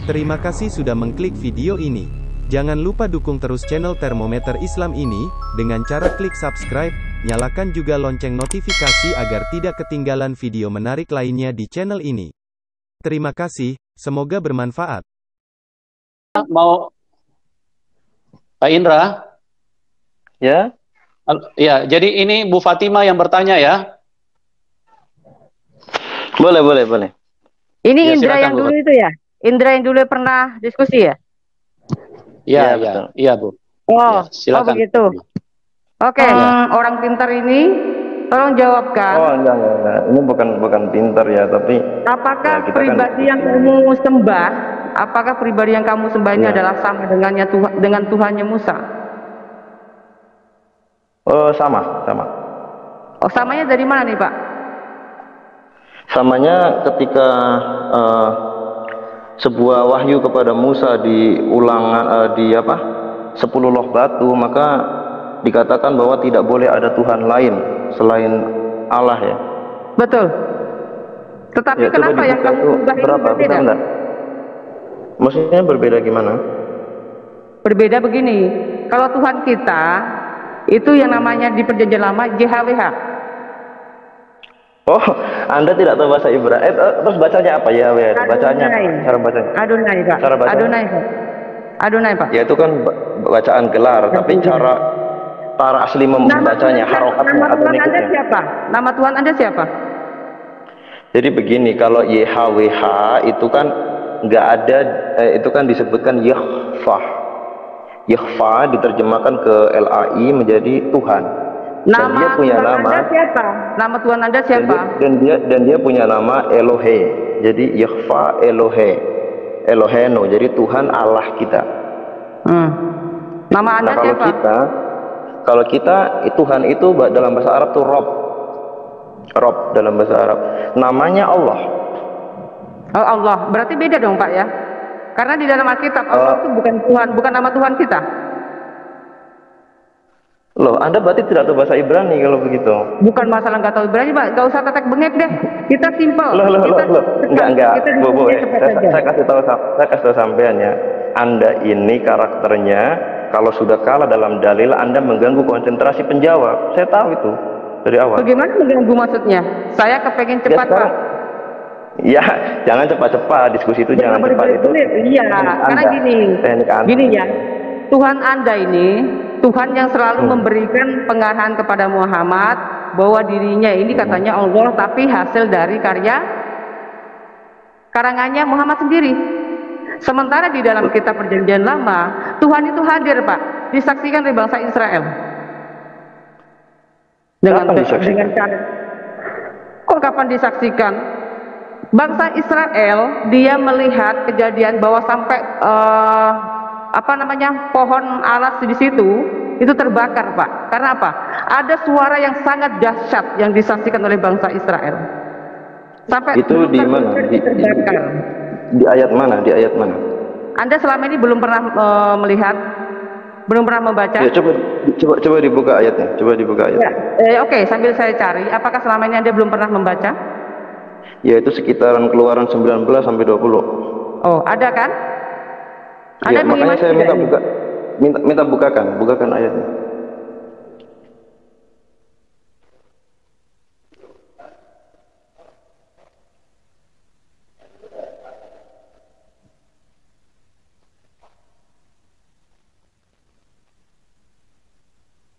Terima kasih sudah mengklik video ini. Jangan lupa dukung terus channel Termometer Islam ini, dengan cara klik subscribe, nyalakan juga lonceng notifikasi agar tidak ketinggalan video menarik lainnya di channel ini. Terima kasih, semoga bermanfaat. Mau Pak Indra? Ya? Ya, jadi ini Bu Fatima yang bertanya ya? Boleh. Ini Ya, Indra silakan, yang Bu. dulu itu ya? Indra yang dulu pernah diskusi ya? Ya, betul. Iya Bu. Oh, Ya, silakan. begitu. Oke, orang pintar ini, tolong jawabkan. Oh, enggak. Ini bukan pintar ya, tapi Apakah ya, kita pribadi kan yang kamu sembah, apakah pribadi yang kamu sembah ini Ya. adalah sama dengan Tuhannya Musa? Oh, sama. Oh, samanya dari mana nih Pak? Samanya ketika sebuah wahyu kepada Musa di ulangan di 10 loh batu, maka dikatakan bahwa tidak boleh ada Tuhan lain selain Allah ya. Betul. Tetapi Ya, kenapa yang kamu sembah ini berbeda? Bentar. Maksudnya berbeda gimana? Berbeda begini, kalau Tuhan kita itu yang namanya di perjanjian lama JHWH. Oh, Anda tidak tahu bahasa Ibrani. Terus bacanya apa ya? Bacanya apa? Cara bacanya? Adonai Pak. Cara bacanya? Adonai Pak. Ya itu kan bacaan gelar, tapi cara asli membacanya, harokatnya Nama atau Tuhan Anda nikutnya. siapa? Nama Tuhan Anda siapa? Jadi begini, kalau YHWH itu kan nggak ada, itu kan disebutkan Yahfah. Yahfah diterjemahkan ke LAI menjadi Tuhan. Dan Nama dia punya Tuhan nama. Anda siapa? Nama Tuhan Anda siapa? Dan dia punya nama Elohe. Jadi Yahfah Elohe. Eloheno. Jadi Tuhan Allah kita. Nama Anda Nah, siapa? kalau kita Tuhan itu dalam bahasa Arab tuh Rob. Rob dalam bahasa Arab. Namanya Allah. Oh Allah. Berarti beda dong Pak ya? Karena di dalam Alkitab Allah itu bukan Tuhan, bukan nama Tuhan kita. Loh, Anda berarti tidak tahu bahasa Ibrani kalau begitu. Bukan masalah nggak tahu Ibrani Pak, nggak usah tetek bengek deh. Kita simpel. Loh. Enggak. Kita Bu, cepat saja. saya kasih tahu sampean ya. Anda ini karakternya kalau sudah kalah dalam dalil, Anda mengganggu konsentrasi penjawab. Saya tahu itu dari awal. Bagaimana mengganggu maksudnya? Saya kepengen cepat Pak. Ya, jangan cepat-cepat, diskusi itu jangan cepat itu. Iya, karena gini ya. Tuhan Anda ini Tuhan yang selalu memberikan pengarahan kepada Muhammad bahwa dirinya ini katanya Allah, tapi hasil dari karangannya Muhammad sendiri. Sementara di dalam kitab perjanjian lama, Tuhan itu hadir Pak, disaksikan oleh bangsa Israel. Kapan disaksikan? Bangsa Israel dia melihat kejadian bahwa sampai pohon alas di situ itu terbakar Pak. Karena apa? Ada suara yang sangat dahsyat yang disaksikan oleh bangsa Israel. Sampai itu di mana? Terbakar. Di ayat mana? Di ayat mana? Anda selama ini belum pernah melihat, belum pernah membaca? Ya, coba dibuka ayatnya. Coba dibuka ayat. Ya, oke, sambil saya cari. Apakah selama ini Anda belum pernah membaca? Ya, itu sekitaran Keluaran 19 sampai 20. Oh, ada kan? Ya, makanya saya minta bukakan ayatnya.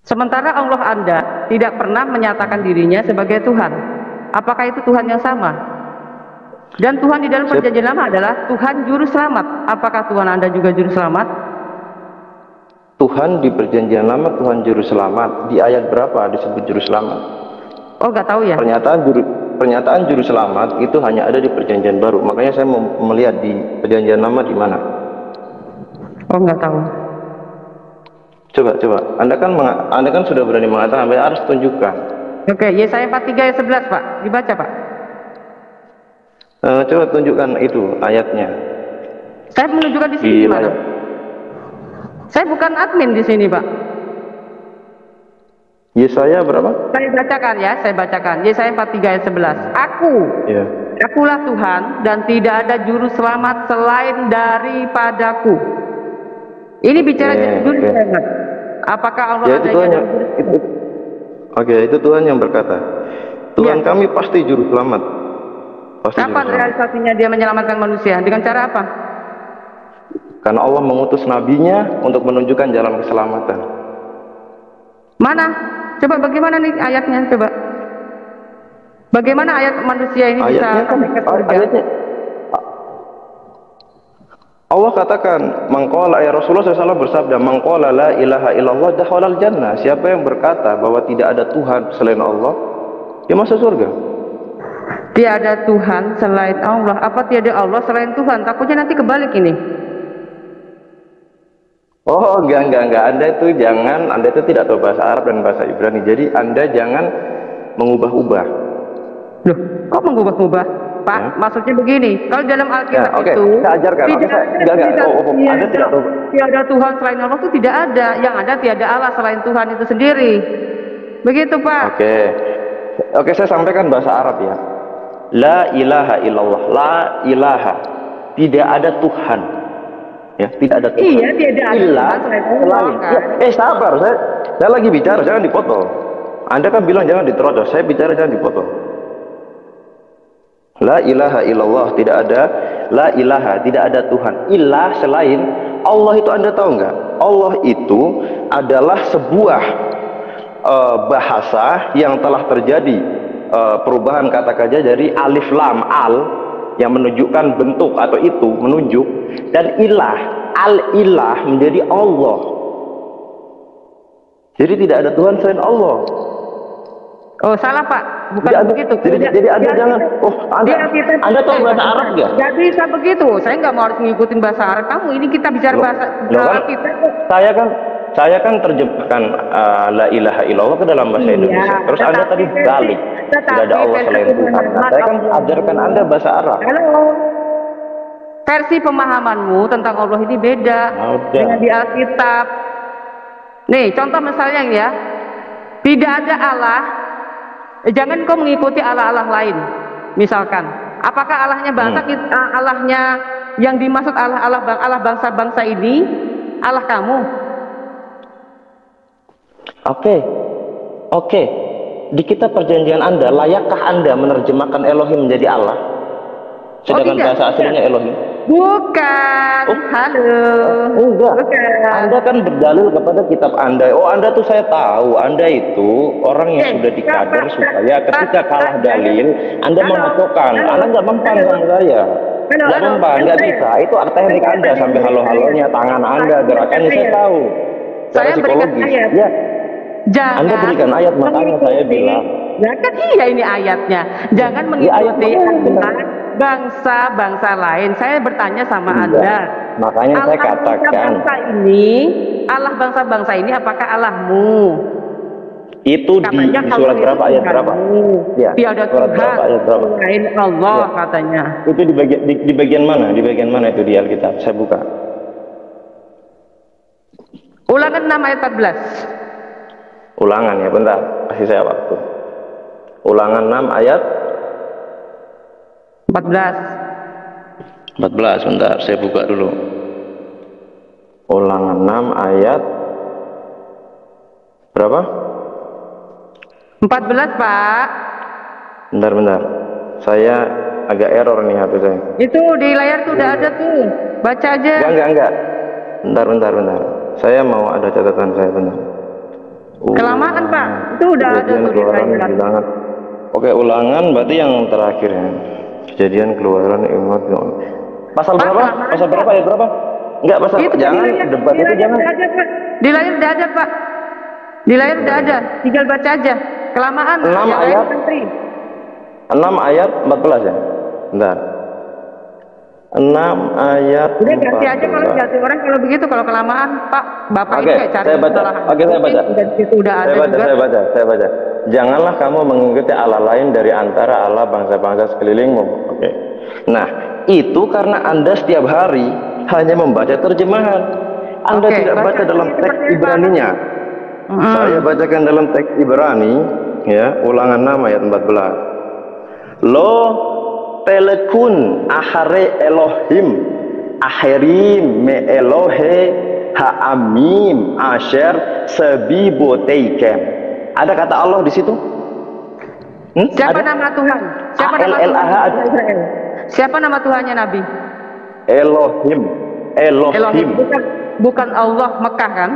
Sementara Allah Anda tidak pernah menyatakan dirinya sebagai Tuhan. Apakah itu Tuhan yang sama? Dan Tuhan di dalam perjanjian lama adalah Tuhan juru selamat. Apakah Tuhan Anda juga juru selamat? Tuhan di perjanjian lama Tuhan juru selamat. Di ayat berapa disebut juru selamat? Oh, nggak tahu ya. Pernyataan juru selamat itu hanya ada di perjanjian baru. Makanya saya mau melihat di perjanjian lama di mana. Oh, nggak tahu. Coba. Anda kan sudah berani mengatakan, Anda harus tunjukkan. Oke, Yesaya 43 ayat 11 Pak. Dibaca Pak. Coba tunjukkan itu ayatnya. Saya menunjukkan di sini di mana? Saya bukan admin di sini Pak. Yesaya berapa? Saya bacakan ya, saya bacakan. Yesaya 43 ayat 11. Aku, Akulah Tuhan dan tidak ada juru selamat selain daripadaku. Ini bicara juru selamat. Apakah Allah ya, itu Tuhan yang, itu Tuhan yang berkata, Tuhan kami pasti juru selamat. Pasti kapan realisasinya dia menyelamatkan manusia? Dengan cara apa? Karena Allah mengutus nabinya untuk menunjukkan jalan keselamatan. Mana? Coba bagaimana nih ayatnya? Coba. Bagaimana ayat manusia ini bisa sampai ke surga? Allah katakan, mangqala ya Rasulullah SAW bersabda, mangqala la ilaha illallah dakhalal jannah. Siapa yang berkata bahwa tidak ada Tuhan selain Allah, dia masuk surga. Tiada Tuhan selain Allah. Apa tiada Allah selain Tuhan? Takutnya nanti kebalik ini. Oh, enggak. Anda itu tidak tahu bahasa Arab dan bahasa Ibrani. Jadi Anda jangan mengubah-ubah. Loh, kok mengubah-ubah? Pak, maksudnya begini, kalau dalam Alkitab itu saya ajarkan. Anda tidak tahu. Tiada Tuhan selain Allah itu tidak ada. Yang ada tiada Allah selain Tuhan itu sendiri. Begitu, Pak. Oke, saya sampaikan bahasa Arab ya. La ilaha illallah. La ilaha. Tidak ada Tuhan. Ya, tidak ada Tuhan. Iya, tidak ada Tuhan selain Allah. Kan? Sabar, saya lagi bicara, jangan dipotong. Anda kan bilang jangan diterocos, saya bicara jangan dipotong. La ilaha illallah, tidak ada. La ilaha, tidak ada Tuhan. Ilah selain Allah itu Anda tahu nggak? Allah itu adalah sebuah bahasa yang telah terjadi perubahan kata kerja dari alif lam al yang menunjukkan bentuk atau itu menunjuk, dan ilah al-ilah menjadi Allah. Jadi tidak ada Tuhan selain Allah. Oh, salah Pak, bukan begitu. Jadi Anda jangan, Anda tahu bahasa Arab nggak? Nggak bisa begitu, saya nggak mau harus ngikutin bahasa Arab kamu. Ini kita bicara bahasa kita. Saya kan terjemahkan la ilaha illallah ke dalam bahasa Indonesia. Terus Anda tadi balik, tidak ada Allah selain Tuhan. Saya kan ajarkan Anda bahasa Arab. Halo. Versi pemahamanmu tentang Allah ini beda dengan di Alkitab. Nih, contoh misalnya ya, tidak ada Allah. Jangan kau mengikuti Allah-Allah lain. Misalkan, apakah Allahnya bangsa, Allahnya yang dimaksud Allah bangsa-bangsa ini, Allah kamu? Oke. Di kitab perjanjian Anda, layakkah Anda menerjemahkan Elohim menjadi Allah? Sedangkan bahasa aslinya Elohim. Bukan. Halo. Enggak. Bukan. Anda kan berdalil kepada kitab Anda. Oh, Anda tuh saya tahu. Anda itu orang yang sudah dikader supaya ketika kalah dalil, Anda mengacaukan. Anda nggak mempan sama saya. Nggak mempan, nggak bisa. Itu teknik Anda sampai halo-halonya, tangan Anda, gerakannya saya tahu. Saya berikan ayat. Ya. Jangan Anda berikan ayat, makanya saya bilang. Ya kan iya ini ayatnya. Jangan mengikuti bangsa-bangsa lain. Saya bertanya sama Anda. Makanya saya katakan. Allah bangsa-bangsa ini apakah Allahmu? Itu di surat berapa ayat berapa? Ya, tiada Tuhan selain Allah katanya. Itu di bagian mana? Di bagian mana itu di Alkitab? Saya buka. Ulangan 6 ayat 14. Ulangan ya, bentar. Kasih saya waktu. Ulangan 6 ayat 14, bentar, saya buka dulu. Ulangan 6 ayat berapa? 14, Pak. Bentar. Saya agak error nih HP saya. Itu di layar tuh udah ada tuh. Baca aja. Enggak. Bentar. Saya mau ada catatan saya, bentar. Kelamaan, Pak. Itu udah ada tuh di layar. Oke, ulangan berarti yang terakhir ya. Kejadian keluaran umat. Pasal berapa? Pasal berapa ya berapa? Enggak, pasal itu, jangan debat itu jangan. Di layar udah ada, Pak. Di layar udah ada. Tinggal baca aja. Kelamaan. 6 ayat. 6 ayat 14 ya. Bentar. 6 ayat. Udah ganti aja kalau ganti orang kalau begitu, kalau kelamaan, Pak. Bapak ini kayak cari kesalahan. Oke, saya baca. Saya baca. Janganlah kamu mengikuti Allah lain dari antara Allah bangsa-bangsa sekelilingmu. Oke. Nah, itu karena Anda setiap hari hanya membaca terjemahan. Anda tidak baca dalam teks Ibraninya. Saya bacakan dalam teks Ibrani, ya, ulangan 6 ayat 14. Lo telekun akhare Elohim akhirim me Elohe ha'amim asher sebiboteikem. Ada kata Allah di situ? Siapa ada? nama Tuhan? Siapa nama Tuhan Israel? Siapa nama Tuhannya Nabi? Elohim. Elohim. Bukan Allah Mekah kan?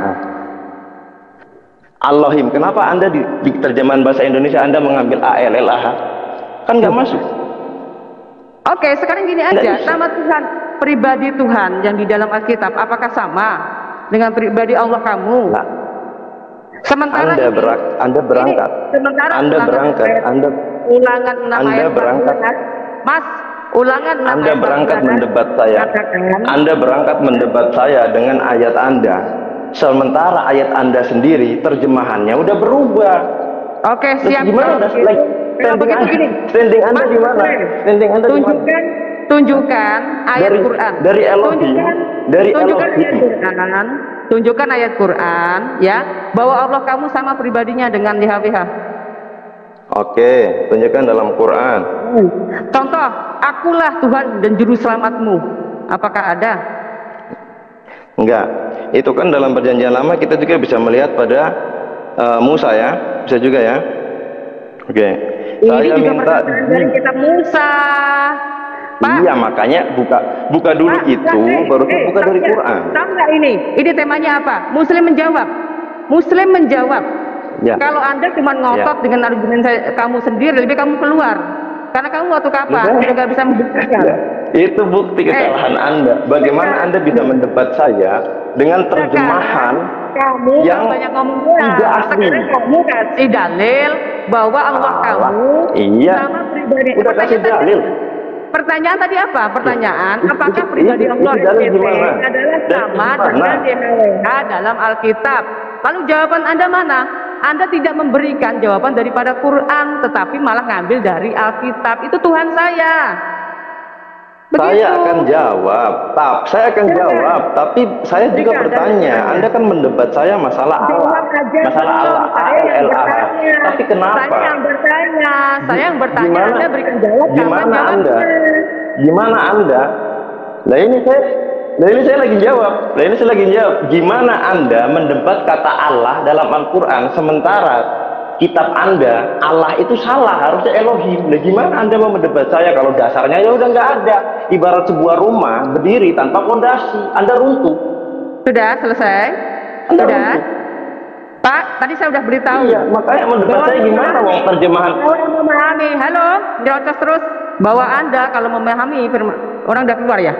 Allahim. Kenapa Anda di terjemahan bahasa Indonesia Anda mengambil ALLAH? Kan nggak masuk. Oke, sekarang gini aja. Nama Tuhan, pribadi Tuhan yang di dalam Alkitab, apakah sama dengan pribadi Allah kamu? Nah, sementara Anda berangkat. Sementara Anda berangkat. Ulangan 6 Anda ayat berangkat. Mas, ulangan 6 Anda ayat berangkat mendebat saya. Anda berangkat mendebat saya dengan ayat Anda. Sementara ayat Anda sendiri terjemahannya udah berubah. Oke, siap. Gimana udah standing Anda di mana? Standing Anda di mana? Tunjukkan ayat Quran. Dari Elohim. Tunjukkan ayat Quran ya, bahwa Allah kamu sama pribadinya dengan YHWH. Oke, tunjukkan dalam Quran. Contoh, akulah Tuhan dan juru selamatmu. Apakah ada? Enggak. Itu kan dalam perjanjian lama kita juga bisa melihat pada Musa ya, bisa juga ya. Oke. Saya juga minta dari kitab Musa. Pak, iya, makanya buka dulu Pak, itu, baru buka dari Quran. Tahu nggak ini? Ini temanya apa? Muslim menjawab. Muslim menjawab. Ya. Kalau Anda cuma ngotot dengan argumen kamu sendiri, lebih kamu keluar. Karena kamu waktu kapan udah nggak bisa membuktikan. Ya. Itu bukti kesalahan Anda. Bagaimana Anda bisa mendebat saya dengan terjemahan kamu yang banyak ngomong tidak asli? Sekarang kamu kasih dalil bahwa Allah kamu sama pribadi. Udah kasih dalil. Pertanyaan tadi apa? Pertanyaan, apakah pribadi Allah adalah sama dengan YHWH dalam Alkitab? Lalu jawaban Anda mana? Anda tidak memberikan jawaban daripada Quran, tetapi malah ngambil dari Alkitab. Itu Tuhan saya. Begitu. Saya akan jawab, tapi saya juga bertanya. Anda kan mendebat saya masalah Allah, tapi kenapa? Saya yang bertanya, Anda berikan jawab. Gimana Anda? Nah ini saya lagi jawab. Gimana Anda mendebat kata Allah dalam Al-Quran sementara kitab Anda, Allah itu salah, harusnya Elohim. Nah, gimana Anda mau mendebat saya kalau dasarnya ya udah nggak ada? Ibarat sebuah rumah berdiri tanpa fondasi, Anda runtuh. Sudah selesai? Sudah? Pak, tadi saya sudah beritahu. Iya, makanya mendebat saya gimana wong terjemahan? Orang memahami, halo, nyerocos terus. Bahwa Anda kalau memahami firman, orang udah keluar ya?